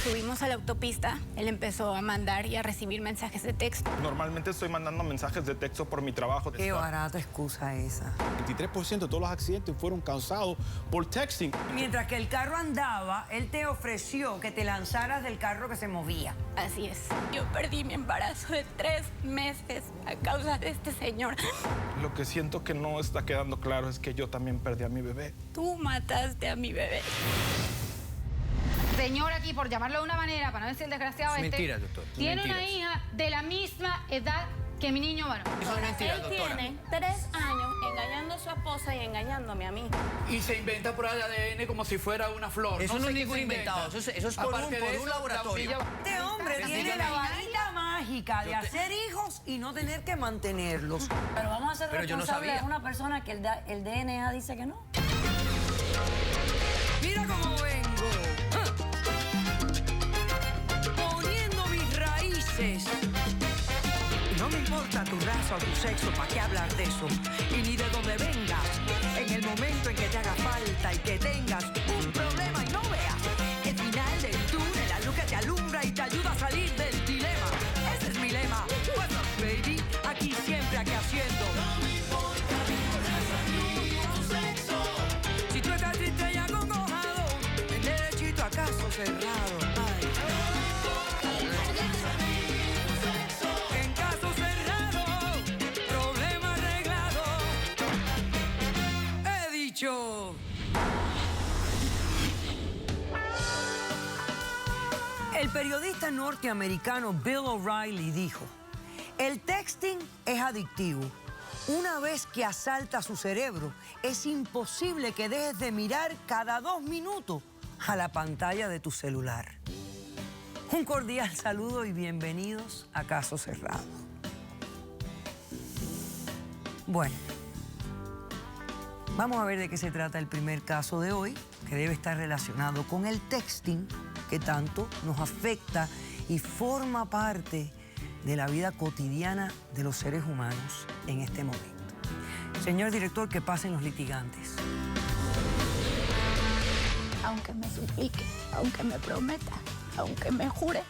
subimos a la autopista, él empezó a mandar y a recibir mensajes de texto. Normalmente estoy mandando mensajes de texto por mi trabajo. Qué barata excusa esa. 23% de todos los accidentes fueron causados por texting. Mientras que el carro andaba, él te ofreció que te lanzaras del carro que se movía. Así es. Yo perdí mi embarazo de 3 meses a causa de este señor. Lo que siento que no está quedando claro es que yo también perdí a mi bebé. Tú mataste a mi bebé. Señor aquí, por llamarlo de una manera, para no decir desgraciado Mentira, doctor. tiene Mentiras. una hija de la misma edad que mi niño varón. Eso es mentira, Él doctora. tiene 3 años engañando a su esposa y engañándome a mí. Y se inventa por ADN como si fuera una flor. Eso no sé es qué ningún se inventa. inventado, eso es por Aparte de un eso, laboratorio. la humilla- Este hombre tiene la varita mágica de hacer hijos y no tener que mantenerlos. Pero vamos a ser Pero yo no responsables sabía. de una persona que el DNA dice que no. Mira cómo vengo. Poniendo mis raíces. Y no me importa tu raza o tu sexo, ¿para qué hablar de eso? Y ni de dónde vengas. En el momento en que te haga falta y que tengas un problema y no veas el final del túnel, la luz que te alumbra y te ayuda a salir del dilema. Ese es mi lema. Bueno, baby, aquí siempre, aquí haciendo. Si tú estás triste y acongojado, el derechito a caso cerrado. Ay. En caso cerrado, problema arreglado. He dicho. El periodista norteamericano Bill O'Reilly dijo: el texting es adictivo. Una vez que asalta su cerebro, es imposible que dejes de mirar cada 2 minutos a la pantalla de tu celular. Un cordial saludo y bienvenidos a Caso Cerrado. Bueno, vamos a ver de qué se trata el primer caso de hoy, que debe estar relacionado con el texting, que tanto nos afecta y forma parte de la vida cotidiana de los seres humanos en este momento. Señor director, que pasen los litigantes. Aunque me suplique, aunque me prometa, aunque me jure,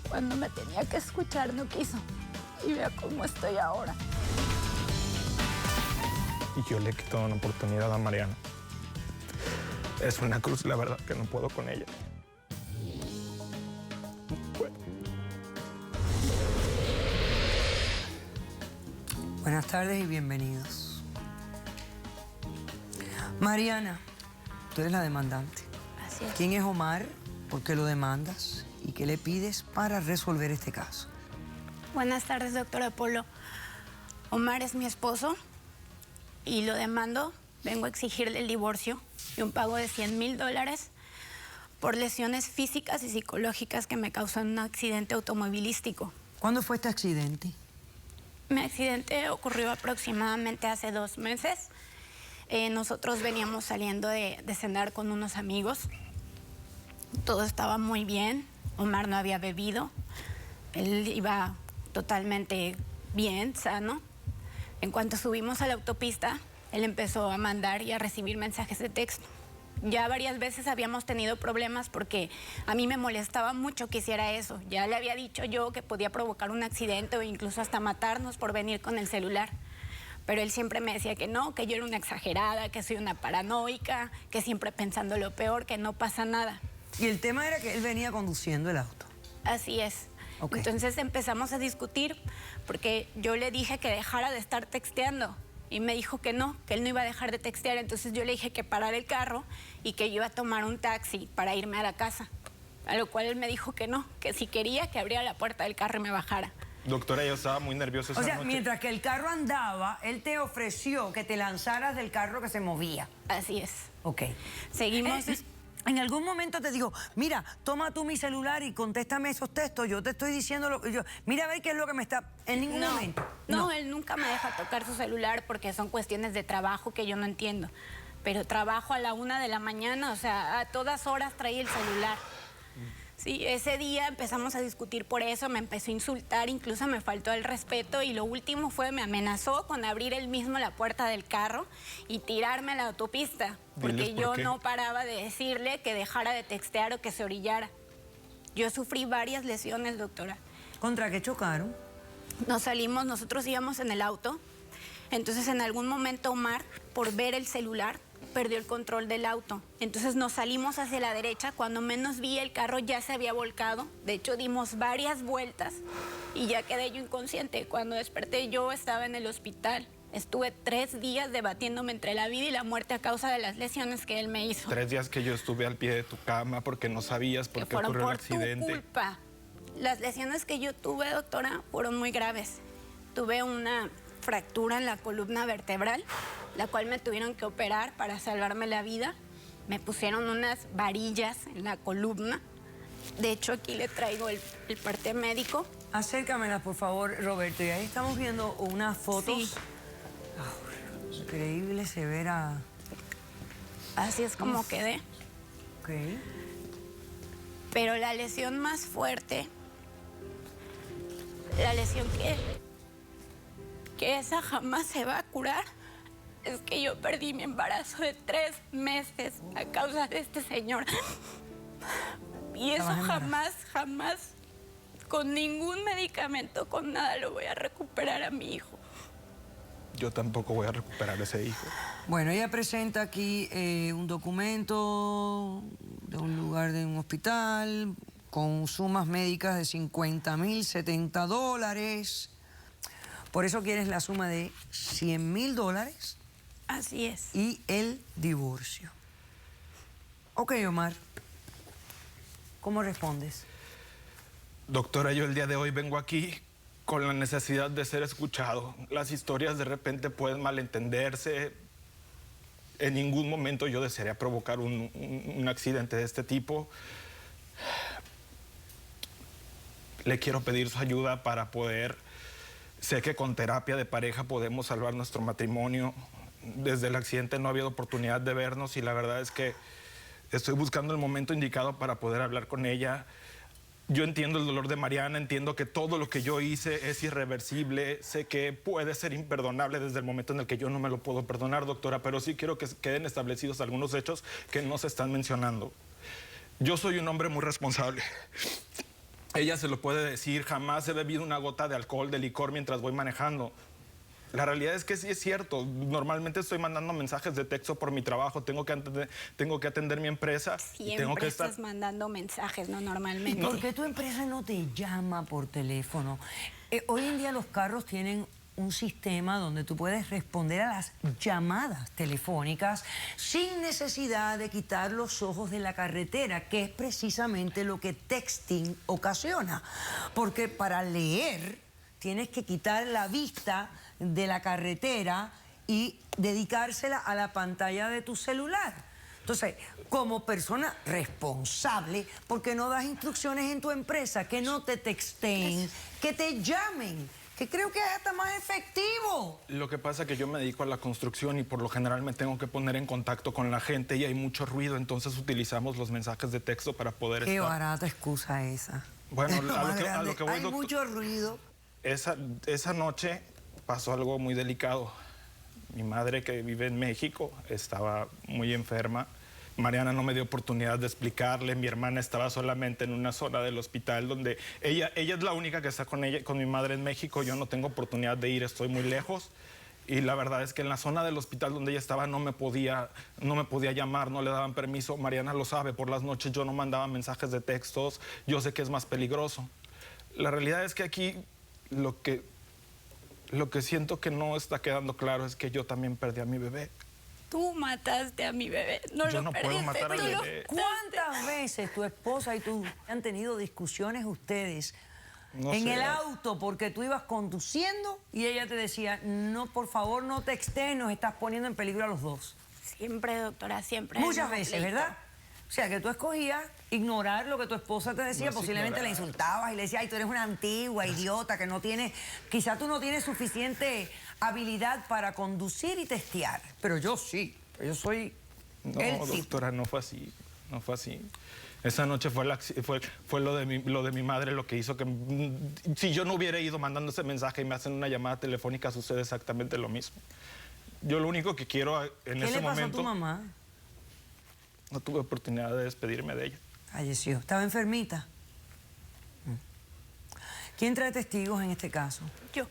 cuando me tenía que escuchar no quiso. Y vea cómo estoy ahora. Y yo le he quitado una oportunidad a Mariana. Es una cruz, la verdad, que no puedo con ella. No puedo. Buenas tardes y bienvenidos. Mariana, tú eres la demandante. Así es. ¿Quién es Omar? ¿Por qué lo demandas? ¿Y qué le pides para resolver este caso? Buenas tardes, doctora Polo. Omar es mi esposo y lo demando. Vengo a exigirle el divorcio y un pago de $100,000 por lesiones físicas y psicológicas que me causó en un accidente automovilístico. ¿Cuándo fue este accidente? Mi accidente ocurrió aproximadamente hace 2 meses. Nosotros veníamos saliendo de cenar con unos amigos. Todo estaba muy bien. Omar no había bebido. Él iba totalmente bien, sano. En cuanto subimos a la autopista, él empezó a mandar y a recibir mensajes de texto. Ya varias veces habíamos tenido problemas porque a mí me molestaba mucho que hiciera eso. Ya le había dicho yo que podía provocar un accidente o incluso hasta matarnos por venir con el celular. Pero él siempre me decía que no, que yo era una exagerada, que soy una paranoica, que siempre pensando lo peor, que no pasa nada. Y el tema era que él venía conduciendo el auto. Así es. Ok. Entonces empezamos a discutir porque yo le dije que dejara de estar texteando y me dijo que no, que él no iba a dejar de textear. Entonces yo le dije que parara el carro y que yo iba a tomar un taxi para irme a la casa. A lo cual él me dijo que no, que si quería que abriera la puerta del carro y me bajara. Doctora, yo estaba muy nervioso esa O sea, noche. mientras que el carro andaba, él te ofreció que te lanzaras del carro que se movía. Así es. Ok. Seguimos... En algún momento te dijo, mira, toma tú mi celular y contéstame esos textos. Yo te estoy diciendo lo que yo... Mira a ver qué es lo que me está... En ningún momento. No, él nunca me deja tocar su celular porque son cuestiones de trabajo que yo no entiendo. Pero trabajo a la 1 de la mañana, o sea, a todas horas trae el celular. Sí, ese día empezamos a discutir por eso, me empezó a insultar, incluso me faltó el respeto y lo último fue, me amenazó con abrir él mismo la puerta del carro y tirarme a la autopista, porque Diles por yo qué. no paraba de decirle que dejara de textear o que se orillara. Yo sufrí varias lesiones, doctora. ¿Contra qué chocaron? Nos salimos, nosotros íbamos en el auto. Entonces, en algún momento, Omar, por ver el celular, perdió el control del auto. Entonces, nos salimos hacia la derecha. Cuando menos vi, el carro ya se había volcado. De hecho, dimos varias vueltas y ya quedé yo inconsciente. Cuando desperté, yo estaba en el hospital. Estuve 3 días debatiéndome entre la vida y la muerte a causa de las lesiones que él me hizo. 3 días que yo estuve al pie de tu cama porque no sabías por Que qué fueron ocurrió el por tu accidente. culpa. Las lesiones que yo tuve, doctora, fueron muy graves. Tuve una fractura en la columna vertebral, la cual me tuvieron que operar para salvarme la vida. Me pusieron unas varillas en la columna. De hecho, aquí le traigo el parte médico. Acércamelas, por favor, Roberto. Y ahí estamos viendo unas fotos. Sí. Increíble, severa. Así es como quedé. Ok. Pero la lesión más fuerte, la lesión que esa jamás se va a curar, es que yo perdí mi embarazo de 3 meses a causa de este señor. Y eso jamás, con ningún medicamento, con nada, lo voy a recuperar a mi hijo. Yo tampoco voy a recuperar ese hijo. Bueno, ella presenta aquí un documento de un lugar de un hospital con sumas médicas de $50,000, $70. Por eso quieres la suma de $100,000 Así es. y el divorcio. Ok, Omar. ¿Cómo respondes? Doctora, yo el día de hoy vengo aquí con la necesidad de ser escuchado. Las historias de repente pueden malentenderse. En ningún momento yo desearía provocar un accidente de este tipo. Le quiero pedir su ayuda para poder... Sé que con terapia de pareja podemos salvar nuestro matrimonio. Desde el accidente no ha habido oportunidad de vernos y la verdad es que estoy buscando el momento indicado para poder hablar con ella. Yo entiendo el dolor de Mariana, entiendo que todo lo que yo hice es irreversible, sé que puede ser imperdonable desde el momento en el que yo no me lo puedo perdonar, doctora, pero sí quiero que queden establecidos algunos hechos que no se están mencionando. Yo soy un hombre muy responsable. Ella se lo puede decir, jamás he bebido una gota de alcohol, de licor mientras voy manejando. La realidad es que sí es cierto. Normalmente estoy mandando mensajes de texto por mi trabajo. Tengo que atender mi empresa. Siempre tengo que estar... estás mandando mensajes, no normalmente. ¿Por qué tu empresa no te llama por teléfono? Hoy en día los carros tienen un sistema donde tú puedes responder a las llamadas telefónicas sin necesidad de quitar los ojos de la carretera, que es precisamente lo que texting ocasiona. Porque para leer tienes que quitar la vista de la carretera y dedicársela a la pantalla de tu celular. Entonces, como persona responsable, ¿por qué no das instrucciones en tu empresa? Que no te texten, que te llamen, que creo que es hasta más efectivo. Lo que pasa es que yo me dedico a la construcción y por lo general me tengo que poner en contacto con la gente y hay mucho ruido, entonces utilizamos los mensajes de texto para poder Qué estar... barata excusa esa. Bueno, Es lo a más lo que voy, Hay doctor... mucho ruido. Esa noche pasó algo muy delicado. Mi madre, que vive en México, estaba muy enferma. Mariana no me dio oportunidad de explicarle. Mi hermana estaba solamente en una zona del hospital donde ella es la única que está con mi madre en México. Yo no tengo oportunidad de ir, estoy muy lejos. Y la verdad es que en la zona del hospital donde ella estaba no me podía llamar, no le daban permiso. Mariana lo sabe, por las noches yo no mandaba mensajes de textos. Yo sé que es más peligroso. La realidad es que aquí lo que siento que no está quedando claro es que yo también perdí a mi bebé. Tú mataste a mi bebé. No Yo lo no puedo perdiste, matar a tú mi lo bebé. ¿Cuántas veces tu esposa y tú han tenido discusiones ustedes No en sé. el auto porque tú ibas conduciendo y ella te decía, no, por favor, no textes, nos estás poniendo en peligro a los dos? Siempre, doctora, siempre. Muchas hay un veces, pleito. ¿verdad? O sea, que tú escogías ignorar lo que tu esposa te decía, No es posiblemente la ignorar. insultabas y le decías, ay, tú eres una antigua, idiota, que no tienes, quizá tú no tienes suficiente habilidad para conducir y testear, pero yo sí, yo soy No, el tipo. doctora, no fue así, no fue así. Esa noche fue lo de mi madre lo que hizo que... Si yo no hubiera ido mandando ese mensaje y me hacen una llamada telefónica, sucede exactamente lo mismo. Yo lo único que quiero en ¿Qué ese le pasó momento... a tu mamá? No tuve oportunidad de despedirme de ella. Falleció. ¿Estaba enfermita? ¿Quién trae testigos en este caso? Yo.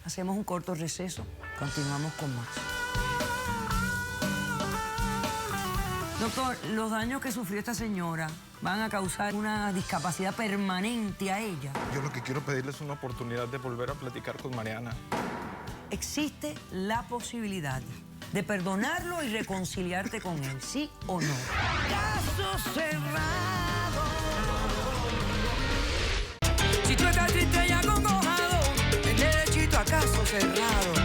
Hacemos un corto receso, continuamos con más. Doctor, los daños que sufrió esta señora van a causar una discapacidad permanente a ella. Yo lo que quiero pedirle es una oportunidad de volver a platicar con Mariana. Existe la posibilidad de perdonarlo y reconciliarte con él, ¿sí o no? Caso cerrado. Si tú estás triste y acongojado, ven derechito a caso cerrado.